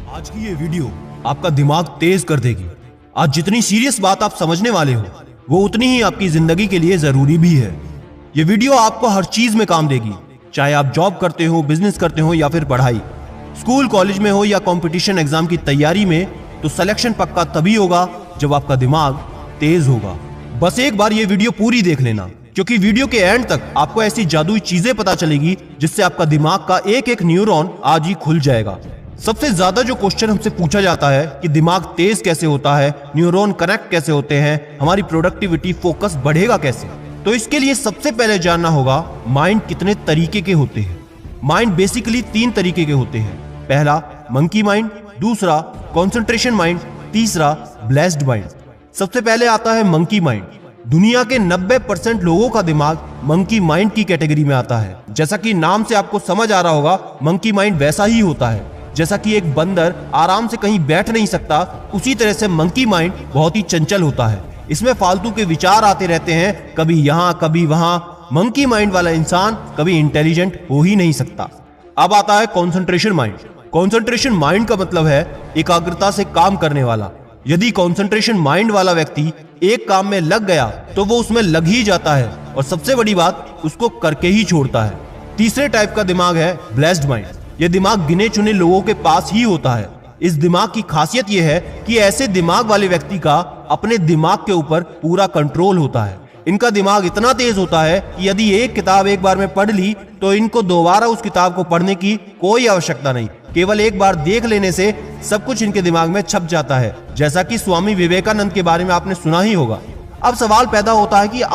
आज की ये वीडियो आपका दिमाग तेज कर देगी। आज जितनी सीरियस बात आप समझने वाले हो वो उतनी ही आपकी जिंदगी के लिए जरूरी भी है। ये वीडियो आपको हर चीज में काम देगी, चाहे आप जॉब करते हो, बिजनेस करते हो या फिर पढ़ाई, स्कूल कॉलेज में हो या कंपटीशन एग्जाम की तैयारी में, तो सिलेक्शन पक्का तभी होगा जब आपका दिमाग तेज होगा। बस एक बार ये वीडियो पूरी देख लेना, क्योंकि वीडियो के एंड तक आपको ऐसी जादुई चीजें पता चलेगी जिससे आपका दिमाग का एक एक न्यूरॉन आज ही खुल जाएगा। सबसे ज्यादा जो क्वेश्चन हमसे पूछा जाता है कि दिमाग तेज कैसे होता है, न्यूरॉन कनेक्ट कैसे होते हैं, हमारी प्रोडक्टिविटी, फोकस बढ़ेगा कैसे। तो इसके लिए सबसे पहले जानना होगा माइंड कितने तरीके के होते हैं। माइंड बेसिकली 3 तरीके के होते हैं। पहला मंकी माइंड, दूसरा कॉन्सेंट्रेशन माइंड, तीसरा ब्लेस्ड माइंड। सबसे पहले आता है मंकी माइंड। दुनिया के 90% लोगों का दिमाग मंकी माइंड की कैटेगरी में आता है। जैसा कि नाम से आपको समझ आ रहा होगा, मंकी माइंड वैसा ही होता है। जैसा कि एक बंदर आराम से कहीं बैठ नहीं सकता, उसी तरह से मंकी माइंड बहुत ही चंचल होता है। इसमें फालतू के विचार आते रहते हैं, कभी यहां कभी वहां। मंकी माइंड वाला इंसान कभी इंटेलिजेंट हो ही नहीं सकता। अब आता है कॉन्सेंट्रेशन माइंड। कॉन्सेंट्रेशन माइंड का मतलब है एकाग्रता से काम करने वाला। यदि कॉन्सेंट्रेशन माइंड वाला व्यक्ति एक काम में लग गया तो वो उसमें लग ही जाता है, और सबसे बड़ी बात, उसको करके ही छोड़ता है। तीसरे टाइप का दिमाग है ब्लेस्ड माइंड। यह दिमाग गिने चुने लोगों के पास ही होता है। इस दिमाग की खासियत यह है कि ऐसे दिमाग वाले व्यक्ति का अपने दिमाग के ऊपर पूरा कंट्रोल होता है। इनका दिमाग इतना तेज होता है कि यदि एक किताब एक बार में पढ़ ली तो इनको दोबारा उस किताब को पढ़ने की कोई आवश्यकता नहीं। केवल एक बार देख लेने से सब कुछ इनके दिमाग में छप जाता है, जैसा कि स्वामी विवेकानंद के बारे में आपने सुना ही होगा। अब सवाल पैदा होता है कि हम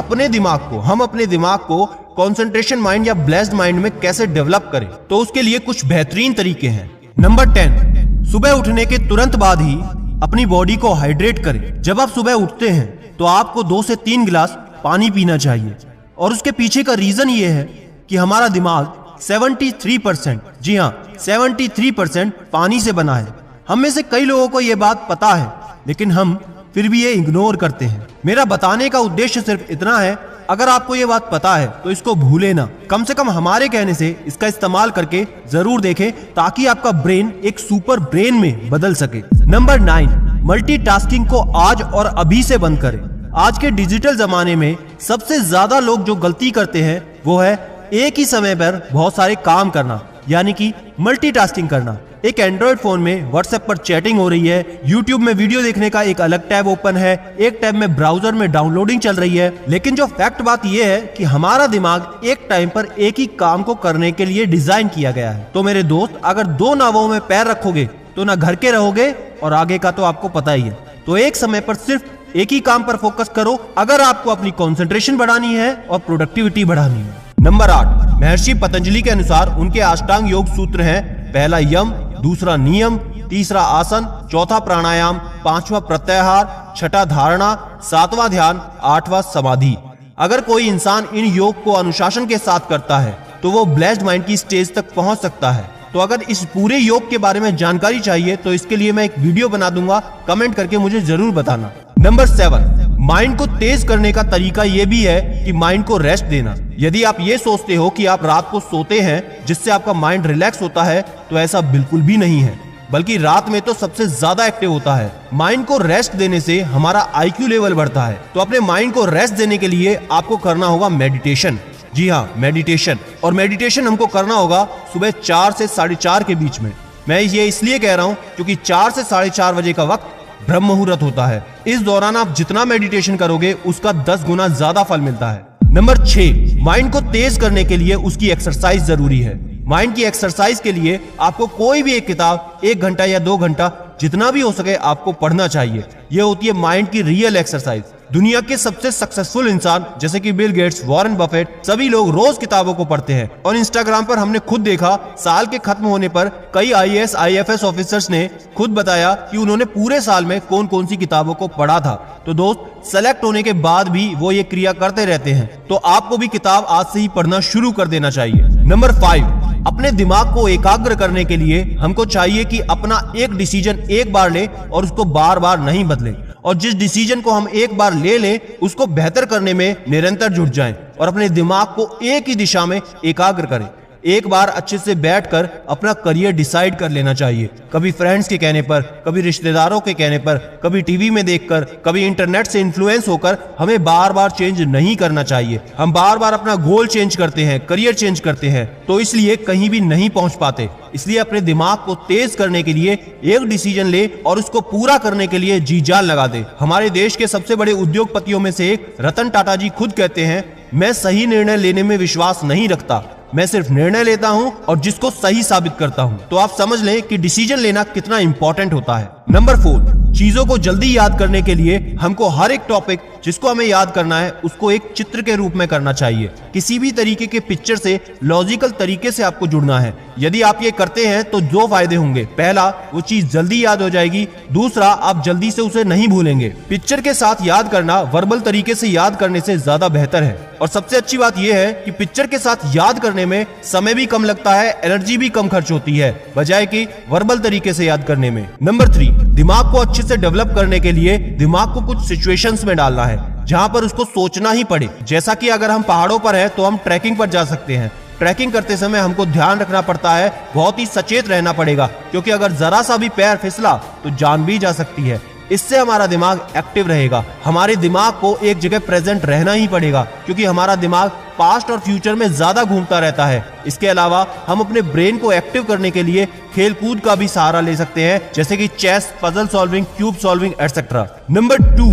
अपने दिमाग को कॉन्सेंट्रेशन माइंड या ब्लेस्ड माइंड में कैसे डेवलप करें। तो उसके लिए कुछ बेहतरीन तरीके हैं। नंबर 10, सुबह उठने के तुरंत बाद ही अपनी बॉडी को हाइड्रेट करें। जब आप सुबह उठते हैं तो आपको 2 से 3 गिलास पानी पीना चाहिए, और उसके पीछे का रीजन ये है कि हमारा दिमाग 73%, जी हाँ 73% पानी से बना है। हम में से कई लोगों को यह बात पता है, लेकिन हम फिर भी ये इग्नोर करते हैं। मेरा बताने का उद्देश्य सिर्फ इतना है, अगर आपको ये बात पता है तो इसको भूले ना। कम से कम हमारे कहने से इसका इस्तेमाल करके जरूर देखें, ताकि आपका ब्रेन एक सुपर ब्रेन में बदल सके। नंबर 9, मल्टीटास्किंग को आज और अभी से बंद करें। आज के डिजिटल जमाने में सबसे ज्यादा लोग जो गलती करते हैं वो है एक ही समय पर बहुत सारे काम करना, यानी कि मल्टीटास्किंग करना। एक एंड्रॉइड फोन में व्हाट्सएप पर चैटिंग हो रही है, यूट्यूब में वीडियो देखने का एक अलग टैब ओपन है, एक टैब में ब्राउजर में डाउनलोडिंग चल रही है। लेकिन जो फैक्ट बात यह है कि हमारा दिमाग एक टाइम पर एक ही काम को करने के लिए डिजाइन किया गया है। तो मेरे दोस्त, अगर 2 नावों में पैर रखोगे तो ना घर के रहोगे, और आगे का तो आपको पता ही है। तो एक समय पर सिर्फ एक ही काम पर फोकस करो, अगर आपको अपनी कॉन्सेंट्रेशन बढ़ानी है और प्रोडक्टिविटी बढ़ानी है। नंबर 8, महर्षि पतंजलि के अनुसार उनके अष्टांग योग सूत्र हैं। पहला यम, दूसरा नियम, तीसरा आसन, चौथा प्राणायाम, 5वां प्रत्याहार, 6ठा धारणा, 7वां ध्यान, 8वां समाधि। अगर कोई इंसान इन योग को अनुशासन के साथ करता है तो वो ब्लेस्ड माइंड की स्टेज तक पहुंच सकता है। तो अगर इस पूरे योग के बारे में जानकारी चाहिए तो इसके लिए मैं एक वीडियो बना दूंगा, कमेंट करके मुझे जरूर बताना। नंबर 7, माइंड को तेज करने का तरीका यह भी है कि माइंड को रेस्ट देना। यदि आप ये सोचते हो कि आप रात को सोते हैं जिससे आपका माइंड रिलैक्स होता है, तो ऐसा बिल्कुल भी नहीं है, बल्कि रात में तो सबसे ज्यादा एक्टिव होता है। माइंड को रेस्ट देने से हमारा IQ लेवल बढ़ता है। तो अपने माइंड को रेस्ट देने के लिए आपको करना होगा मेडिटेशन। जी हाँ, मेडिटेशन। और मेडिटेशन हमको करना होगा सुबह 4 से 4:30 के बीच में। मैं ये इसलिए कह रहा हूँ क्योंकि 4 से 4:30 बजे का वक्त ब्रह्म मुहूर्त होता है। इस दौरान आप जितना मेडिटेशन करोगे उसका 10 गुना ज्यादा फल मिलता है। नंबर 6, माइंड को तेज करने के लिए उसकी एक्सरसाइज जरूरी है। माइंड की एक्सरसाइज के लिए आपको कोई भी एक किताब 1 घंटा या 2 घंटा जितना भी हो सके आपको पढ़ना चाहिए। यह होती है माइंड की रियल एक्सरसाइज। दुनिया के सबसे सक्सेसफुल इंसान जैसे कि बिल गेट्स, वॉरेन बफेट, सभी लोग रोज किताबों को पढ़ते हैं। और इंस्टाग्राम पर हमने खुद देखा, साल के खत्म होने पर कई IAS IFS ऑफिसर्स ने खुद बताया कि उन्होंने पूरे साल में कौन कौन सी किताबों को पढ़ा था। तो दोस्त, सेलेक्ट होने के बाद भी वो ये क्रिया करते रहते हैं। तो आपको भी किताब आज से ही पढ़ना शुरू कर देना चाहिए। नंबर 5, अपने दिमाग को एकाग्र करने के लिए हमको चाहिए कि अपना एक डिसीजन एक बार ले और उसको बार बार नहीं बदले। और जिस डिसीजन को हम एक बार ले लें उसको बेहतर करने में निरंतर जुट जाएं और अपने दिमाग को एक ही दिशा में एकाग्र करें। एक बार अच्छे से बैठकर अपना करियर डिसाइड कर लेना चाहिए। कभी फ्रेंड्स के कहने पर, कभी रिश्तेदारों के कहने पर, कभी टीवी में देखकर, कभी इंटरनेट से इन्फ्लुएंस होकर हमें बार बार चेंज नहीं करना चाहिए। हम बार बार अपना गोल चेंज करते हैं, करियर चेंज करते हैं, तो इसलिए कहीं भी नहीं पहुंच पाते। इसलिए अपने दिमाग को तेज करने के लिए एक डिसीजन ले और उसको पूरा करने के लिए जी जान लगा दे। हमारे देश के सबसे बड़े उद्योगपतियों में से एक रतन टाटा जी खुद कहते हैं, मैं सही निर्णय लेने में विश्वास नहीं रखता, मैं सिर्फ निर्णय लेता हूं और जिसको सही साबित करता हूं। तो आप समझ लें कि डिसीजन लेना कितना इंपॉर्टेंट होता है। नंबर 4, चीजों को जल्दी याद करने के लिए हमको हर एक टॉपिक जिसको हमें याद करना है उसको एक चित्र के रूप में करना चाहिए। किसी भी तरीके के पिक्चर से लॉजिकल तरीके से आपको जुड़ना है। यदि आप ये करते हैं तो 2 फायदे होंगे। पहला, वो चीज जल्दी याद हो जाएगी। दूसरा, आप जल्दी से उसे नहीं भूलेंगे। पिक्चर के साथ याद करना वर्बल तरीके से याद करने से ज्यादा बेहतर है। और सबसे अच्छी बात यह है कि पिक्चर के साथ याद करने में समय भी कम लगता है, एनर्जी भी कम खर्च होती है, बजाय कि वर्बल तरीके से याद करने में। नंबर 3, दिमाग को अच्छे से डेवलप करने के लिए दिमाग को कुछ सिचुएशंस में डालना है जहां पर उसको सोचना ही पड़े। जैसा कि अगर हम पहाड़ों पर हैं तो हम ट्रैकिंग पर जा सकते हैं। ट्रैकिंग करते समय हमको ध्यान रखना पड़ता है, बहुत ही सचेत रहना पड़ेगा, क्योंकि अगर जरा सा भी पैर फिसला तो जान भी जा सकती है। इससे हमारा दिमाग एक्टिव रहेगा। हमारे दिमाग को एक जगह प्रेजेंट रहना ही पड़ेगा, क्योंकि हमारा दिमाग पास्ट और फ्यूचर में ज्यादा घूमता रहता है। इसके अलावा हम अपने ब्रेन को एक्टिव करने के लिए खेल कूद का भी सहारा ले सकते हैं, जैसे कि chess, puzzle solving, cube solving etcetera. Number 2,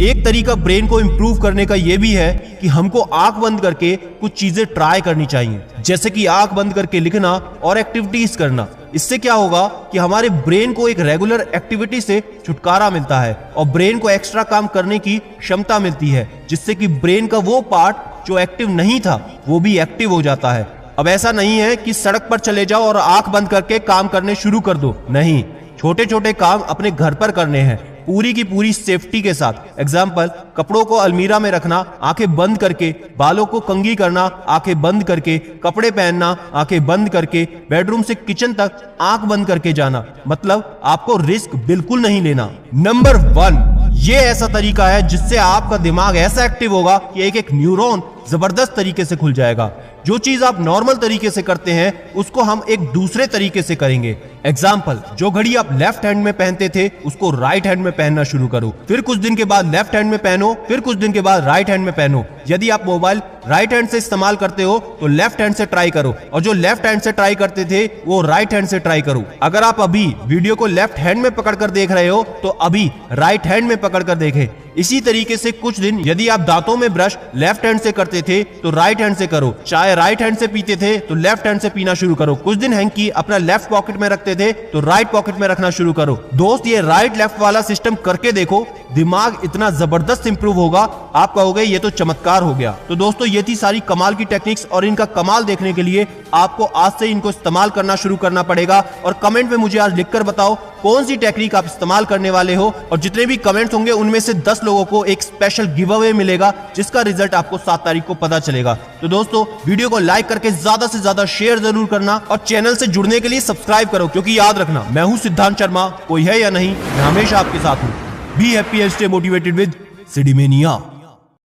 एक तरीका ब्रेन को इंप्रूव करने का यह भी है कि हमको आंख बंद करके कुछ चीजें ट्राई करनी चाहिए, जैसे कि आंख बंद करके लिखना और एक्टिविटीज करना। इससे क्या होगा कि हमारे ब्रेन को एक रेगुलर एक्टिविटी से छुटकारा मिलता है और ब्रेन को एक्स्ट्रा काम करने की क्षमता मिलती है, जिससे कि ब्रेन का वो पार्ट जो एक्टिव नहीं था वो भी एक्टिव हो जाता है। अब ऐसा नहीं है कि सड़क पर चले जाओ और आंख बंद करके काम करने शुरू कर दो, नहीं, छोटे छोटे काम अपने घर पर करने हैं, पूरी की पूरी सेफ्टी के साथ। एग्जाम्पल, कपड़ों को अलमीरा में रखना आंखें बंद करके, बालों को कंघी करना आंखें बंद करके, कपड़े पहनना आंखें बंद करके, बेडरूम से किचन तक आंख बंद करके जाना, मतलब आपको रिस्क बिल्कुल नहीं लेना। नंबर 1, ये ऐसा तरीका है जिससे आपका दिमाग ऐसा एक्टिव होगा कि एक एक न्यूरॉन जबरदस्त तरीके से खुल जाएगा। जो चीज आप नॉर्मल तरीके से करते हैं उसको हम एक दूसरे तरीके से करेंगे। एग्जाम्पल, जो घड़ी आप लेफ्ट हैंड में पहनते थे उसको राइट हैंड में पहनना शुरू करो, फिर कुछ दिन के बाद लेफ्ट हैंड में पहनो, फिर कुछ दिन के बाद राइट हैंड में पहनो। यदि आप मोबाइल राइट हैंड से इस्तेमाल करते हो तो लेफ्ट हैंड से ट्राई करो, और जो लेफ्ट हैंड से ट्राई करते थे वो राइट हैंड से ट्राई करो। अगर आप अभी वीडियो को लेफ्ट हैंड में पकड़कर देख रहे हो तो अभी राइट हैंड में पकड़कर देखें। इसी तरीके से कुछ दिन यदि आप दांतों में ब्रश लेफ्ट हैंड से करते थे तो राइट हैंड से करो, चाय राइट हैंड से पीते थे तो लेफ्ट हैंड से पीना शुरू करो। कुछ दिन हैंकी अपना लेफ्ट पॉकेट में रखते थे तो राइट पॉकेट में रखना शुरू करो। दोस्त, ये राइट लेफ्ट वाला सिस्टम करके देखो, दिमाग इतना जबरदस्त इंप्रूव होगा, आप कहोगे ये तो चमत्कार हो गया। तो दोस्तों, ये थी सारी कमाल की टेक्निक्स, और इनका कमाल देखने के लिए आपको आज से इनको इस्तेमाल करना शुरू करना पड़ेगा। और कमेंट में मुझे आज लिखकर बताओ कौन सी टेक्निक आप इस्तेमाल करने वाले हो, और जितने भी कमेंट्स होंगे उनमें से 10 लोगों को एक स्पेशल गिव अवे मिलेगा, जिसका रिजल्ट आपको 7 तारीख को पता चलेगा। तो दोस्तों, वीडियो को लाइक करके ज्यादा से ज्यादा शेयर जरूर करना, और चैनल से जुड़ने के लिए सब्सक्राइब करो, क्योंकि याद रखना, मैं हूं सिद्धांत शर्मा, कोई है या नहीं, मैं हमेशा आपके साथ हूं। Be happy and stay motivated with सिडीमेनिया।